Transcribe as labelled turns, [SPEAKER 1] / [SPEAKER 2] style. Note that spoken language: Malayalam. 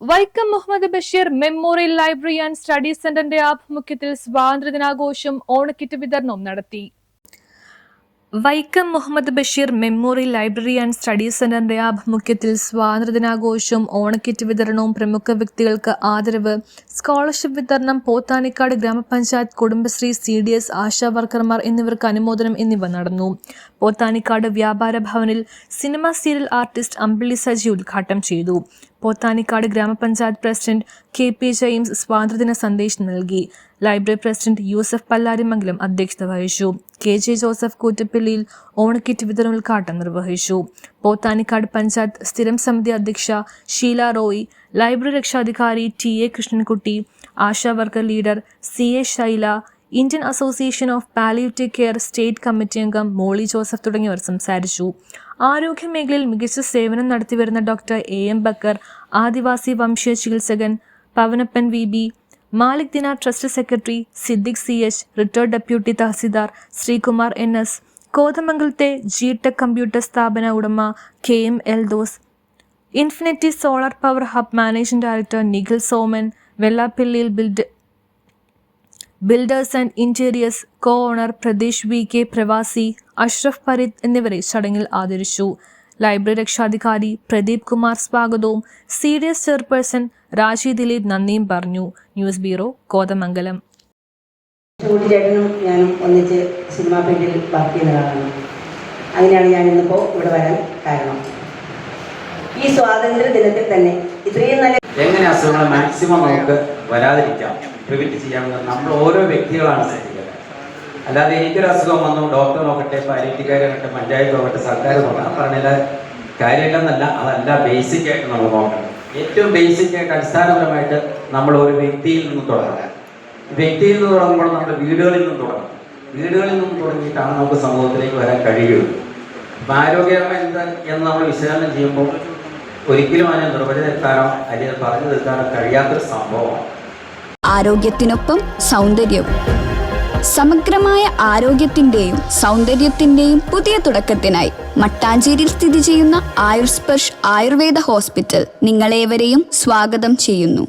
[SPEAKER 1] Vaikom Muhammad Basheer memorial library and study സെന്ററിന്റെ ആഭിമുഖ്യത്തിൽ സ്വാതന്ത്ര്യദിനാഘോഷം ഓണക്കിറ്റ് വിതരണവും നടത്തി. Vaikom Muhammad Basheer memorial library and study സെന്ററിന്റെ ആഭിമുഖ്യത്തിൽ സ്വാതന്ത്ര്യദിനാഘോഷവും ഓണക്കിറ്റ് വിതരണവും, പ്രമുഖ വ്യക്തികൾക്ക് ആദരവ്, സ്കോളർഷിപ്പ് വിതരണം, പോത്താനിക്കാട് ഗ്രാമപഞ്ചായത്ത്, കുടുംബശ്രീ, CDS, ആശാ വർക്കർമാർ എന്നിവർക്ക് അനുമോദനം എന്നിവ നടന്നു. പോത്താനിക്കാട് വ്യാപാര ഭവനിൽ സിനിമ സീരിയൽ ആർട്ടിസ്റ്റ് അമ്പിളി സജി ഉദ്ഘാടനം ചെയ്തു. പോത്താനിക്കാട് ഗ്രാമപഞ്ചായത്ത് പ്രസിഡന്റ് KP ജെയിംസ് സ്വാതന്ത്ര്യദിന സന്ദേശം നൽകി. ലൈബ്രറി പ്രസിഡന്റ് യൂസഫ് പല്ലാരിമംഗലം അധ്യക്ഷത വഹിച്ചു. KJ ജോസഫ് കൂറ്റപ്പള്ളിയിൽ ഓണക്കിറ്റ് വിതരണ ഉദ്ഘാടനം നിർവഹിച്ചു. പോത്താനിക്കാട് പഞ്ചായത്ത് സ്ഥിരം സമിതി അധ്യക്ഷ ഷീല റോയ്, ലൈബ്രറി രക്ഷാധികാരി TA Krishnankutty, ASHA worker leader CA Shaila, Indian association of palliative care state committee അംഗം മോളി ജോസഫ് തുടങ്ങിയവർ സംസാരിച്ചു. ആരോഗ്യ മേഖലയിൽ മികച്ച സേവനം നടത്തിവരുന്ന ഡോക്ടർ AM ബക്കർ, ആദിവാസി വംശീയ ചികിത്സകൻ പവനപ്പൻ VB, Malik Dina trust secretary Siddique CH, retired deputy tahsildar Sreekumar NS, കോതമംഗലത്തെ GTech കമ്പ്യൂട്ടർ സ്ഥാപന ഉടമ KM Eldhose, infinity solar power hub managing director Nikhil Soman, വെള്ളാപ്പള്ളിയിൽ builders and interiors co-owner Pratheesh VK, പ്രവാസി അഷ്റഫ് പരീദ് എന്നിവരെ ചടങ്ങിൽ ആദരിച്ചു. ലൈബ്രറി രക്ഷാധികാരി പ്രദീപ് കുമാർ സ്വാഗതവും CDS ചെയർപേഴ്സൺ രാജി ദിലീപ് നന്ദിയും പറഞ്ഞു. News bureau, Kothamangalam.
[SPEAKER 2] ചേട്ടനും ഞാനും ഒന്നിച്ച് സിനിമാ ഫീൽഡിൽ വർക്ക് ചെയ്യുന്നതാണ്. അങ്ങനെയാണ് ഞാൻ ഇന്നിപ്പോൾ ഇവിടെ വരാൻ കാരണം. ഈ സ്വാതന്ത്ര്യ ദിനത്തിൽ തന്നെ ഇത്രയും നല്ല
[SPEAKER 3] എങ്ങനെ അസുഖങ്ങൾ മാക്സിമം നമുക്ക് വരാതിരിക്കാം, പ്രിവെന്റ് ചെയ്യാമെന്ന് നമ്മൾ ഓരോ വ്യക്തികളാണ് ശ്രദ്ധിക്കുന്നത്. അല്ലാതെ എനിക്കൊരു അസുഖം വന്നു ഡോക്ടർ നോക്കട്ടെ, പാലിയേറ്റീവുകാരാകട്ടെ, പഞ്ചായത്ത് നോക്കട്ടെ, സർക്കാർ നോക്കട്ടെ, പറഞ്ഞാൽ കാര്യമില്ലെന്നല്ല. അതല്ല ബേസിക് ആയിട്ട് നമ്മൾ നോക്കണം. ഏറ്റവും ബേസിക് ആയിട്ട് അടിസ്ഥാനപരമായിട്ട് നമ്മൾ ഒരു വ്യക്തിയിൽ നിന്ന് തുടങ്ങണം. വ്യക്തിയിൽ നിന്ന് തുടങ്ങുമ്പോൾ നമ്മുടെ വീടുകളിൽ നിന്ന് തുടങ്ങണം. വീടുകളിൽ നിന്ന് തുടങ്ങിയിട്ടാണ് നമുക്ക് സമൂഹത്തിലേക്ക് വരാൻ കഴിയുള്ളൂ. അപ്പം ആരോഗ്യം എന്ന് നമ്മൾ വിശകലനം ചെയ്യുമ്പോൾ ഒരിക്കലും അതിനെ നിർവചിക്കാനോ അല്ലെങ്കിൽ പറഞ്ഞു തീർക്കാനോ കഴിയാത്തൊരു സംഭവമാണ്.
[SPEAKER 4] ആരോഗ്യത്തിനൊപ്പം സൗന്ദര്യവും. സമഗ്രമായ ആരോഗ്യത്തിന്റെയും സൗന്ദര്യത്തിന്റെയും പുതിയ തുടക്കത്തിനായി മട്ടാഞ്ചേരിയിൽ സ്ഥിതി ചെയ്യുന്ന ആയുർസ്പർശ് ആയുർവേദ ഹോസ്പിറ്റൽ നിങ്ങളേവരെയും സ്വാഗതം ചെയ്യുന്നു.